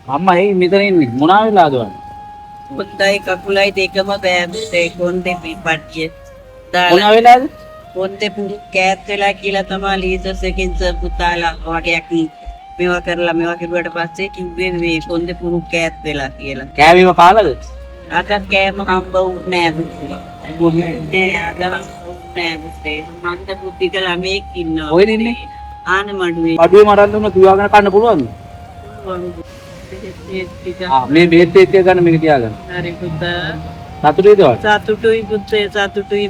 අම්මා ඒ මෙතන ඉන්නේ මොනවා වෙලාද වань? පුතයි කකුලයි දෙකම බෑමසේ කොන්දේ පිපට්ටිය. මොනවා වෙලාද? කොන්දේ පුරු කෑත් වෙලා කියලා තමයි ලීසස් එකෙන් පුතාලා වගේක් මේවා කරලා මේවා කිව්වට පස්සේ කිව්වේ මේ කොන්දේ පුරු කෑත් වෙලා කියලා. කෑවීම කාලද? අද කෑම හම්බ වුණේ නෑ. මන්ද බුද්ධික ළමෙක් ඉන්නවා. කොහෙද ඉන්නේ? ආනමඩුවේ. අඩුවේ මරන්න දුන්න තුවාගෙන කන්න පුළුවන්ද? මේ බේත් එක ගන්න මේක තියාගන්න. හරි පුතා. සතුටුයිද වань? සතුටුයි පුතේ සතුටුයි.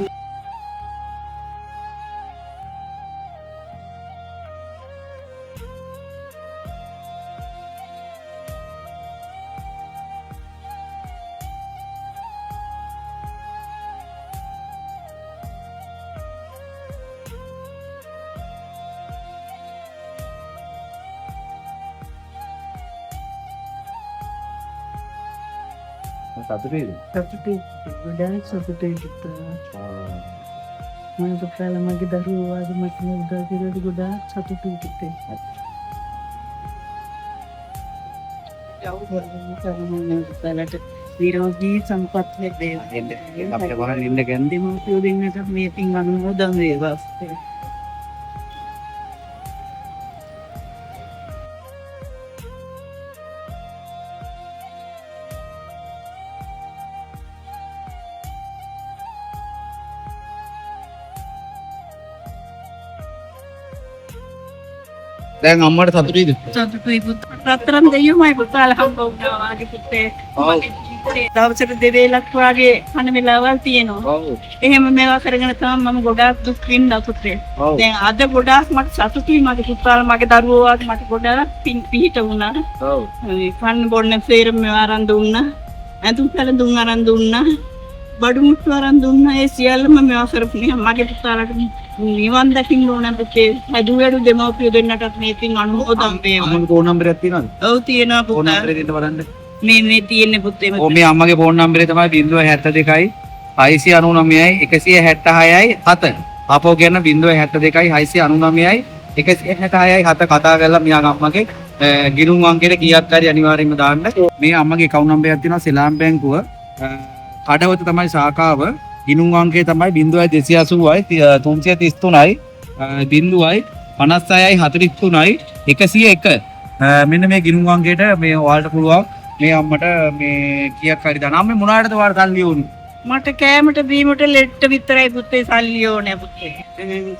සතුටුයිද? සතුටුයි. ගොඩාක් සතුටුයි පුතා. මම පුතාලා මගේ දරුවෝ වගේ මට උදා කියලා ගොඩාක් සතුටුයි පුතේ. පුතාලට විරෝධී සම්පත් ලැබේවා. අපිට කොහොමද ඉන්න කියන්නේ? දෙමව්පියෝ දෙන්නට මේ පින් අනුමෝදන් වේවා. දැන් අම්මට සතුටුයිද? සතුටුයි පුතා. රත්තරන් දෙයියෝමයි පුතාලා හම්බ වුණා වාගේ පුතේ. දවසට දෙවේලක් වාගේ කන වෙලාවල් තියෙනවා. ඔව්. එහෙම මේවා කරගෙන තමයි මම ගොඩාක් දුක් විඳා පුතේ. ඔව්. දැන් අද ගොඩාක් මට සතුටුයි මගේ පුතාලා මගේ දරුවෝ වගේ මට ගොඩාක් පිහිට වුණා. ඔව්. කන්න බොන්න සේරම මේවා අරන් දුන්නා. ඇඳුම් පැළඳුම් අරන් දුන්නා. බඩු මුට්ටු අරන් දුන්නා. ඒ සියල්ලම මේවා කරපු මගේ පුතාලාට නිවන් දකින්න ඕන පුතේ. හැදුවේඩු දෙමව්පියෝ දෙන්නටත් මේ පින් අනුමෝදන් වේවා. අම්මගේ ෆෝන් නම්බරයක් තියෙනවද? ඔව් තියෙනවා ෆෝන් පුතා. නම්බරේ දෙන්න බලන්න. මේ තියෙන්නේ පුතේ. ඔව් මේ අම්මගේ ෆෝන් නම්බරේ තමයි 072යි 699යි 166යි 7. ආපහු කියන්න 072යි 699යි 166යි 7 කතා කරලා මියා අම්මගේ ගිණුම් අංකයට කීයක් හරි අනිවාර්යයෙන්ම දාන්න. මේ අම්මගේ account නම්බරයක් තියෙනවා සෙලාම් බැංකුව. කඩවත තමයි ශාඛාව. ගිණුම් අංකය තමයි 0280යි 333යි 0යි 56යි 43යි 101. මෙන්න මේ ගිණුම් අංකයට මේ ඔයාලට පුළුවන් මේ අම්මට මේ කීයක් හරි දාන්න. අම්මේ මොනවාටද ඔයාලට සල්ලි ඕනේ? මට කෑමට බීමට ලෙට්ට විතරයි පුතේ සල්ලි ඕනේ පුතේ.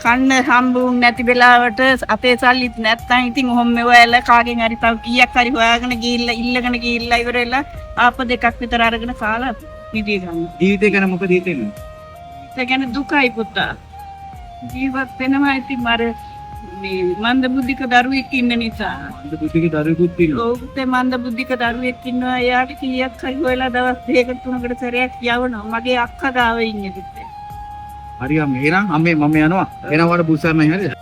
කන්න හම්බුන් නැති වෙලාවට අපේ සල්ලිත් නැත්තම් ඉතින් ඔහොම මෙවැල කාගෙන් හරි තව කීයක් හරි හොයාගෙන ගිහිල්ලා ඉල්ලගෙන ගිහිල්ලා ඉවරෙලා ආප දෙකක් විතර අරගෙන කාලා නිදි ගන්න. ජීවිතේ ගැන මොකද හිතෙන්නේ? ඒ කියන්නේ දුකයි පුතා. ජීවත් වෙනවා ඉතින් මර මේ මන්ද බුද්ධික දරුවෙක් ඉන්න නිසා. මන්ද බුද්ධික දරුවෙකුත් ඉන්නවා. ඔව් පුතේ මන්ද බුද්ධික දරුවෙක් ඉන්නවා. එයාට කීයක් හරි හොයලා දවස් දෙකකට තුනකට සැරයක් යවනවා. මගේ අක්කා ගාව ඉන්නේ පුතේ. හරි අම්මේ. එහෙනම් අම්මේ මම යනවා. එහෙනම් වඩ බුස්සන්න හරිද?